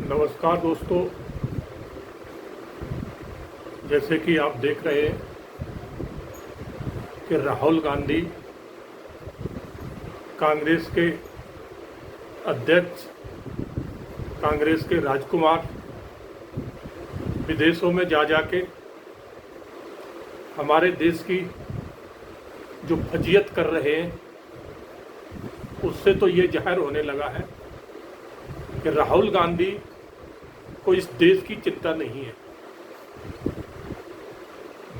नमस्कार दोस्तों, जैसे कि आप देख रहे हैं कि राहुल गांधी कांग्रेस के अध्यक्ष, कांग्रेस के राजकुमार विदेशों में जा जाके हमारे देश की जो फजीयत कर रहे हैं, उससे तो ये जाहिर होने लगा है कि राहुल गांधी को इस देश की चिंता नहीं है।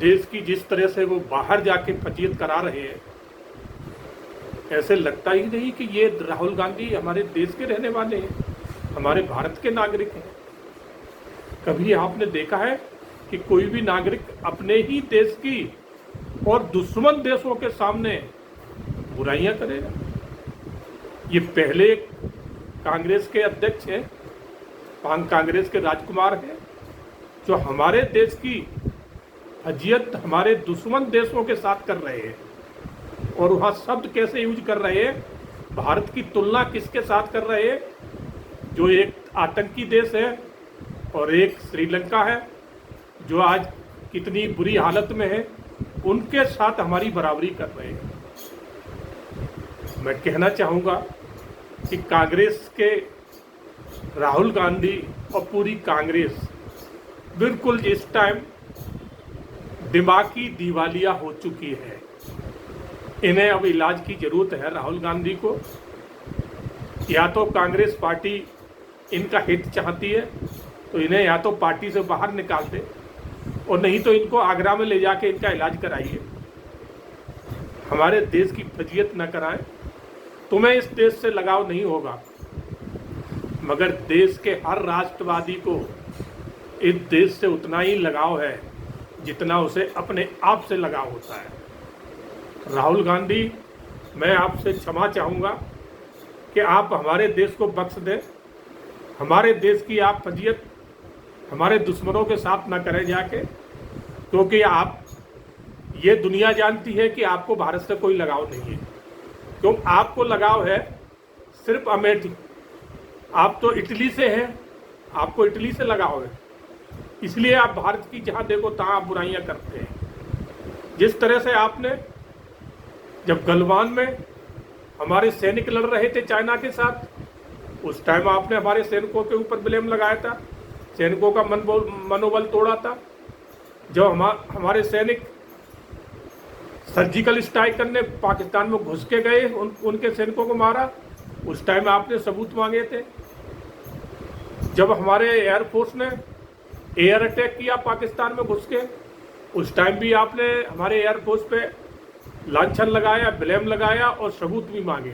देश की जिस तरह से वो बाहर जाके फजीयत करा रहे हैं, ऐसे लगता ही नहीं कि ये राहुल गांधी हमारे देश के रहने वाले हैं, हमारे भारत के नागरिक हैं। कभी आपने देखा है कि कोई भी नागरिक अपने ही देश की और दुश्मन देशों के सामने बुराइयां करेगा? ये पहले कांग्रेस के अध्यक्ष हैं, कांग्रेस के राजकुमार हैं, जो हमारे देश की फजीयत हमारे दुश्मन देशों के साथ कर रहे हैं। और वहाँ शब्द कैसे यूज कर रहे हैं, भारत की तुलना किसके साथ कर रहे हैं? जो एक आतंकी देश है और एक श्रीलंका है, जो आज कितनी बुरी हालत में है, उनके साथ हमारी बराबरी कर रहे हैं। मैं कहना चाहूँगा कि कांग्रेस के राहुल गांधी और पूरी कांग्रेस बिल्कुल इस टाइम दिमागी दिवालिया हो चुकी है। इन्हें अब इलाज की ज़रूरत है। राहुल गांधी को या तो कांग्रेस पार्टी इनका हित चाहती है तो इन्हें या तो पार्टी से बाहर निकाल दे, और नहीं तो इनको आगरा में ले जाके इनका इलाज कराइए। हमारे देश की फजीयत न कराएं। तुम्हें इस देश से लगाव नहीं होगा, मगर देश के हर राष्ट्रवादी को इस देश से उतना ही लगाव है जितना उसे अपने आप से लगाव होता है। राहुल गांधी, मैं आपसे क्षमा चाहूँगा कि आप हमारे देश को बख्श दें। हमारे देश की आप फजीयत हमारे दुश्मनों के साथ ना करें जाके, क्योंकि आप ये दुनिया जानती है कि आपको भारत से कोई लगाव नहीं है। क्यों आपको लगाव है? सिर्फ अमेठी। आप तो इटली से हैं, आपको इटली से लगाव है, इसलिए आप भारत की जहाँ देखो तहाँ आप बुराइयाँ करते हैं। जिस तरह से आपने जब गलवान में हमारे सैनिक लड़ रहे थे चाइना के साथ, उस टाइम आपने हमारे सैनिकों के ऊपर ब्लेम लगाया था, सैनिकों का मनोबल तोड़ा था। जब हमारे सैनिक सर्जिकल स्ट्राइक करने पाकिस्तान में घुस के गए, उनके सैनिकों को मारा, उस टाइम आपने सबूत मांगे थे। जब हमारे एयरफोर्स ने एयर अटैक किया पाकिस्तान में घुस के, उस टाइम भी आपने हमारे एयरफोर्स पे लांछन लगाया, ब्लेम लगाया और सबूत भी मांगे।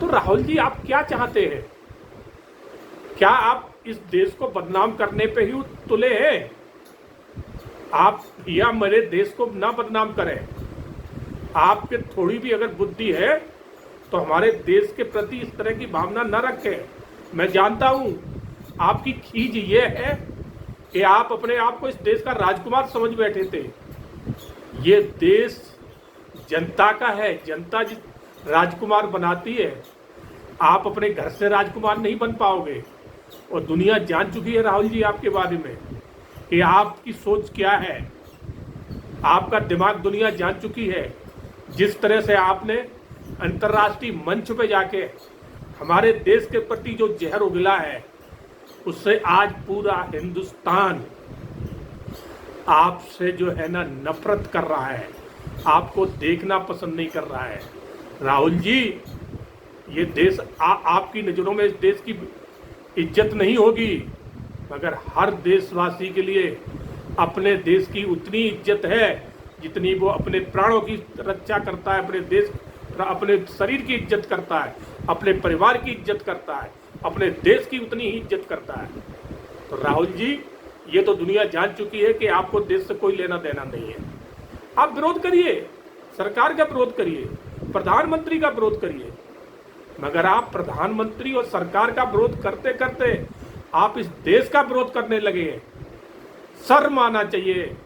तो राहुल जी, आप क्या चाहते हैं? क्या आप इस देश को बदनाम करने पे ही तुले हैं? आप या मेरे देश को ना बदनाम करें। आपके थोड़ी भी अगर बुद्धि है तो हमारे देश के प्रति इस तरह की भावना न रखें। मैं जानता हूं आपकी खींच ये है कि आप अपने आप को इस देश का राजकुमार समझ बैठे थे। ये देश जनता का है, जनता जिस राजकुमार बनाती है। आप अपने घर से राजकुमार नहीं बन पाओगे, और दुनिया जान चुकी है राहुल जी आपके बारे में कि आपकी सोच क्या है। आपका दिमाग दुनिया जान चुकी है। जिस तरह से आपने अंतर्राष्ट्रीय मंच पे जाके हमारे देश के प्रति जो जहर उगला है, उससे आज पूरा हिंदुस्तान आपसे जो है ना नफरत कर रहा है, आपको देखना पसंद नहीं कर रहा है। राहुल जी, ये देश आपकी नज़रों में इस देश की इज्जत नहीं होगी, मगर हर देशवासी के लिए अपने देश की उतनी इज्जत है जितनी वो अपने प्राणों की रक्षा करता है, अपने देश, अपने शरीर की इज्जत करता है, अपने परिवार की इज्जत करता है, अपने देश की उतनी ही इज्जत करता है। तो राहुल जी, ये तो दुनिया जान चुकी है कि आपको देश से कोई लेना देना नहीं है। आप विरोध करिए, सरकार का विरोध करिए, प्रधानमंत्री का विरोध करिए, मगर आप प्रधानमंत्री और सरकार का विरोध करते करते आप इस देश का विरोध करने लगे हैं। शर्म आना चाहिए।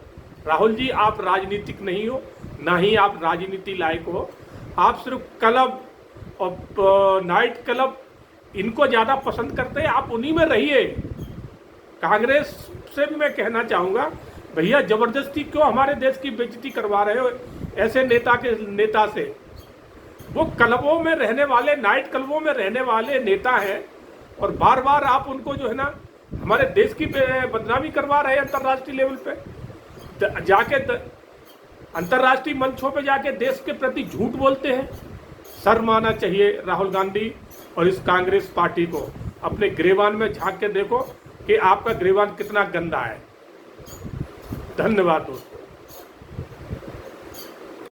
राहुल जी, आप राजनीतिक नहीं हो, ना ही आप राजनीति लायक हो। आप सिर्फ क्लब और नाइट क्लब इनको ज़्यादा पसंद करते हैं, आप उन्हीं में रहिए। कांग्रेस से भी मैं कहना चाहूँगा, भैया जबरदस्ती क्यों हमारे देश की बेइज्जती करवा रहे हो ऐसे नेता से। वो क्लबों में रहने वाले, नाइट क्लबों में रहने वाले नेता हैं, और बार बार आप उनको जो है ना हमारे देश की बदनामी करवा रहे हैं अंतर्राष्ट्रीय लेवल पे। जाके अंतर्राष्ट्रीय मंचों पे जाके देश के प्रति झूठ बोलते हैं। शर्म आना चाहिए राहुल गांधी और इस कांग्रेस पार्टी को। अपने गिरेबान में झांक के देखो कि आपका गिरेबान कितना गंदा है। धन्यवाद दोस्तों।